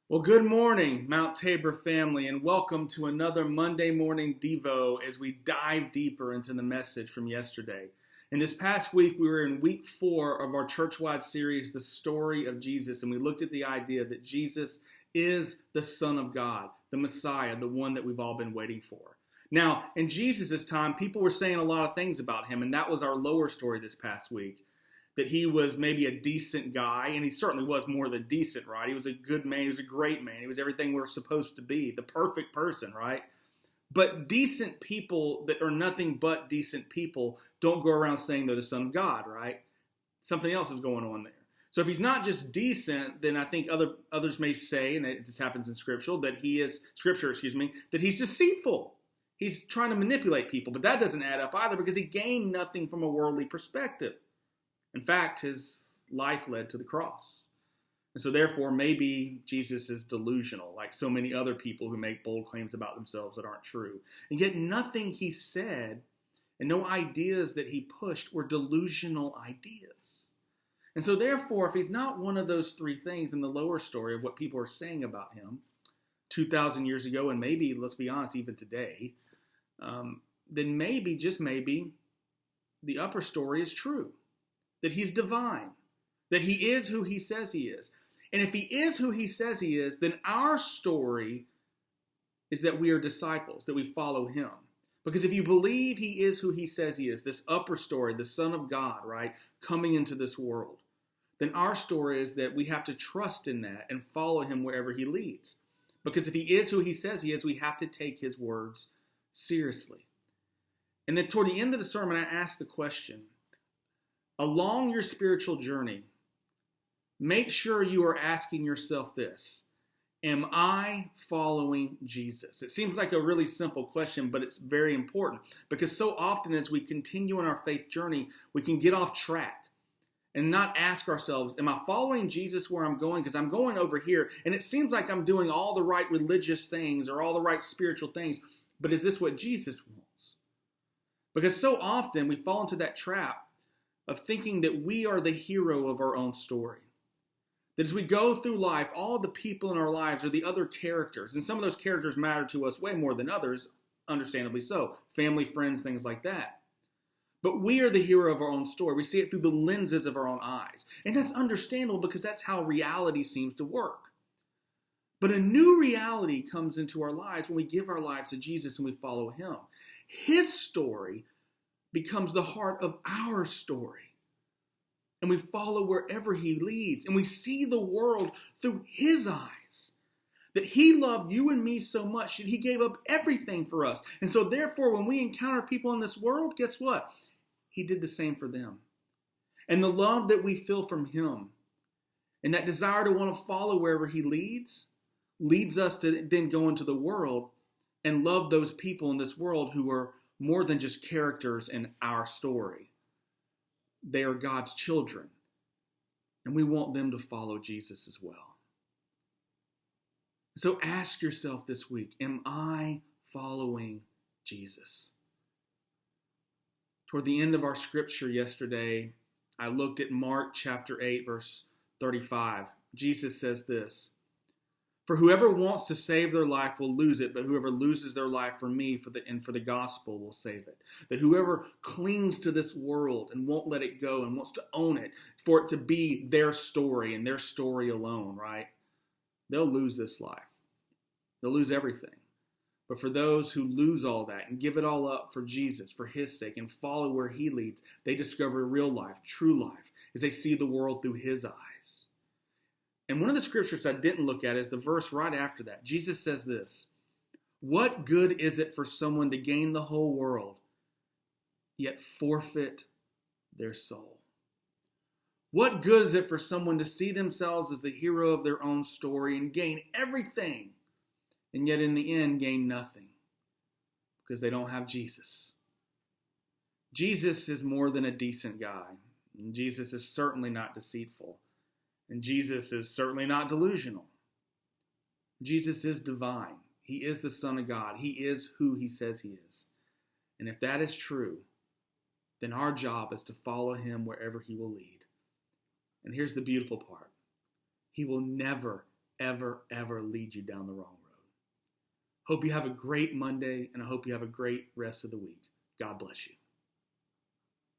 Well, good morning, Mount Tabor family, and welcome to another Monday morning Devo as we dive deeper into the message from yesterday. In this past week, we were in week 4 of our church-wide series, The Story of Jesus, and we looked at the idea that Jesus is the Son of God, the Messiah, the one that we've all been waiting for. Now, in Jesus' time, people were saying a lot of things about him, and that was our lower story this past week. That he was maybe a decent guy, and he certainly was more than decent, right? He was a good man, he was a great man, he was everything we're supposed to be, the perfect person, right? But decent people that are nothing but decent people don't go around saying they're the Son of God, right? Something else is going on there. So if he's not just decent, then I think others may say, and it just happens in Scripture, that he's deceitful. He's trying to manipulate people, but that doesn't add up either because he gained nothing from a worldly perspective. In fact, his life led to the cross. And so therefore, maybe Jesus is delusional, like so many other people who make bold claims about themselves that aren't true. And yet nothing he said and no ideas that he pushed were delusional ideas. And so therefore, if he's not one of those three things in the lower story of what people are saying about him 2,000 years ago, and maybe, let's be honest, even today, then maybe, just maybe, the upper story is true. That he's divine, that he is who he says he is. And if he is who he says he is, then our story is that we are disciples, that we follow him. Because if you believe he is who he says he is, this upper story, the Son of God, right, coming into this world, then our story is that we have to trust in that and follow him wherever he leads. Because if he is who he says he is, we have to take his words seriously. And then toward the end of the sermon, I asked the question, along your spiritual journey, make sure you are asking yourself this: am I following Jesus? It seems like a really simple question, but it's very important because so often as we continue on our faith journey, we can get off track and not ask ourselves, am I following Jesus where I'm going? Because I'm going over here and it seems like I'm doing all the right religious things or all the right spiritual things, but is this what Jesus wants? Because so often we fall into that trap of thinking that we are the hero of our own story. That as we go through life, all the people in our lives are the other characters. And some of those characters matter to us way more than others, understandably so. Family, friends, things like that. But we are the hero of our own story. We see it through the lenses of our own eyes. And that's understandable because that's how reality seems to work. But a new reality comes into our lives when we give our lives to Jesus and we follow him. His story becomes the heart of our story. And we follow wherever he leads. And we see the world through his eyes. That he loved you and me so much that he gave up everything for us. And so therefore, when we encounter people in this world, guess what? He did the same for them. And the love that we feel from him and that desire to want to follow wherever he leads us to then go into the world and love those people in this world who are more than just characters in our story. They are God's children, and we want them to follow Jesus as well. So ask yourself this week, am I following Jesus? Toward the end of our scripture yesterday, I looked at Mark chapter 8, verse 35. Jesus says this: for whoever wants to save their life will lose it, but whoever loses their life for me and for the gospel will save it. That whoever clings to this world and won't let it go and wants to own it, for it to be their story and their story alone, right? They'll lose this life. They'll lose everything. But for those who lose all that and give it all up for Jesus, for his sake, and follow where he leads, they discover real life, true life, as they see the world through his eyes. And one of the scriptures I didn't look at is the verse right after that. Jesus says this: what good is it for someone to gain the whole world, yet forfeit their soul? What good is it for someone to see themselves as the hero of their own story and gain everything, and yet in the end gain nothing? Because they don't have Jesus. Jesus is more than a decent guy. And Jesus is certainly not deceitful. And Jesus is certainly not delusional. Jesus is divine. He is the Son of God. He is who he says he is. And if that is true, then our job is to follow him wherever he will lead. And here's the beautiful part. He will never, ever, ever lead you down the wrong road. Hope you have a great Monday, and I hope you have a great rest of the week. God bless you.